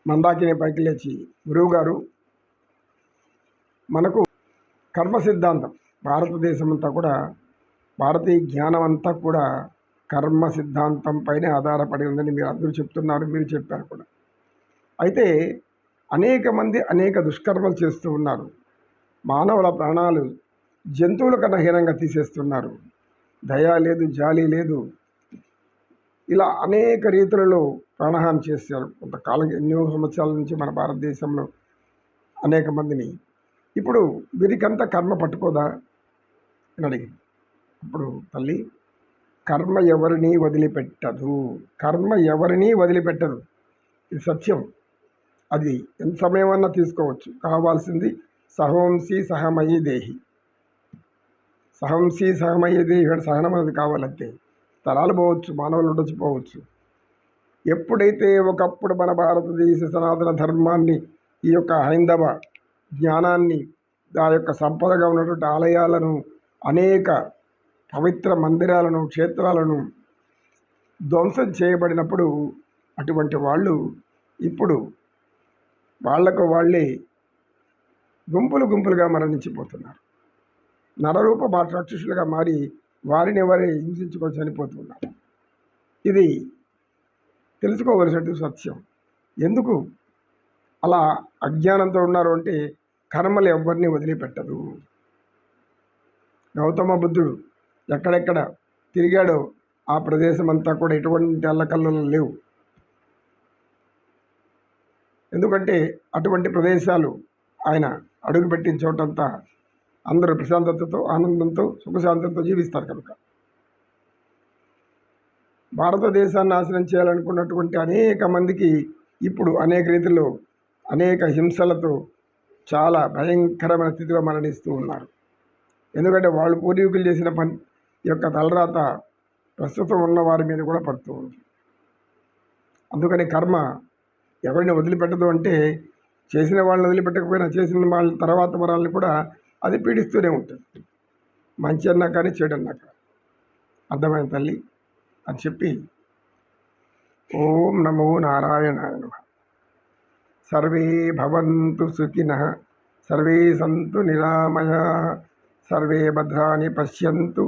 మందాకిని పైకి లేచి, గురువుగారు మనకు కర్మ సిద్ధాంతం భారతదేశం అంతా కూడా, భారతీయ జ్ఞానం అంతా కూడా కర్మ సిద్ధాంతం పైనే ఆధారపడి ఉందని మీరు అందరూ చెప్తున్నారు, మీరు చెప్పారు కూడా. అయితే అనేక మంది అనేక దుష్కర్మలు చేస్తూ ఉన్నారు. మానవుల ప్రాణాలు జంతువుల కన్నా హీనంగా తీసేస్తున్నారు. దయ లేదు, జాలి లేదు. ఇలా అనేక రీతులలో ప్రాణహాని చేశారు. కొంతకాలం ఎన్నో సంవత్సరాల నుంచి మన భారతదేశంలో అనేక మందిని. ఇప్పుడు వీరికంతా కర్మ పట్టుకోదా అని అడిగింది. ఇప్పుడు తల్లి, కర్మ ఎవరిని వదిలిపెట్టదు. కర్మ ఎవరిని వదిలిపెట్టదు. ఇది సత్యం. అది ఎంత సమయమన్నా తీసుకోవచ్చు. కావాల్సింది సహవంసి సహమయి దేహి. సహంసి సహమయి దేహి అంటే సహనం అనేది కావాలంతే. తరాలు పోవచ్చు, మానవులు ఉండొచ్చు, పోవచ్చు. ఎప్పుడైతే ఒకప్పుడు మన భారతదేశ సనాతన ధర్మాన్ని, ఈ యొక్క హైందవ జ్ఞానాన్ని, ఆ యొక్క సంపదగా ఉన్నటువంటి ఆలయాలను, అనేక పవిత్ర మందిరాలను, క్షేత్రాలను ధ్వంసం చేయబడినప్పుడు అటువంటి వాళ్ళు ఇప్పుడు వాళ్లకు వాళ్ళే గుంపులు గుంపులుగా మరణించిపోతున్నారు. నరరూప రాక్షసులుగా మారి వారిని వారే హింసించుకొని చనిపోతున్నారు. ఇది తెలుసుకోవలసినటువంటి సత్యం. ఎందుకు అలా అజ్ఞానంతో ఉన్నారు అంటే, కర్మలు ఎవరిని వదిలిపెట్టదు. గౌతమ బుద్ధుడు ఎక్కడెక్కడ తిరిగాడో ఆ ప్రదేశం అంతా కూడా ఎటువంటి అల్లకల్లోలు లేవు. ఎందుకంటే అటువంటి ప్రదేశాలు ఆయన అడుగుపెట్టిన చోటంతా అందరూ ప్రశాంతతతో, ఆనందంతో, సుఖశాంతంతో జీవిస్తారు కనుక. భారతదేశాన్ని నాశనం చేయాలనుకున్నటువంటి అనేక మందికి ఇప్పుడు అనేక రీతిలో అనేక హింసలతో చాలా భయంకరమైన స్థితిలో మరణిస్తూ ఉన్నారు. ఎందుకంటే వాళ్ళు పూర్వీకులు చేసిన పని యొక్క తలరాత ప్రస్తుతం ఉన్న వారి మీద కూడా పడుతూ ఉంది. అందుకని కర్మ ఎవరిని వదిలిపెట్టదు అంటే, చేసిన వాళ్ళని వదిలిపెట్టకపోయినా చేసిన వాళ్ళ తర్వాత వరాలని కూడా అది పీడిస్తూనే ఉంటుంది. మంచి అన్నా కానీ చెడు అన్నా కానీ. అర్థమైన తల్లి అని చెప్పి, ఓం నమో నారాయణాయ నమః. సర్వే భవంతు సుఖినః, సర్వే సంతు నిరామయాః, సర్వే భద్రాణి పశ్యంతు,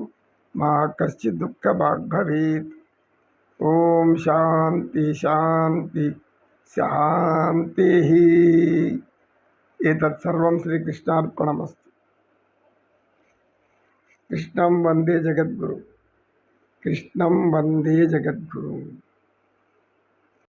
మా కశ్చిత్ దుఃఖభాగ్ భవేత్. ఓం శాంతి శాంతి శాంతి. ఏతత్ సర్వం శ్రీకృష్ణార్పణమస్తు. కృష్ణం వందే జగద్గురు, కృష్ణం వందే జగద్గురు.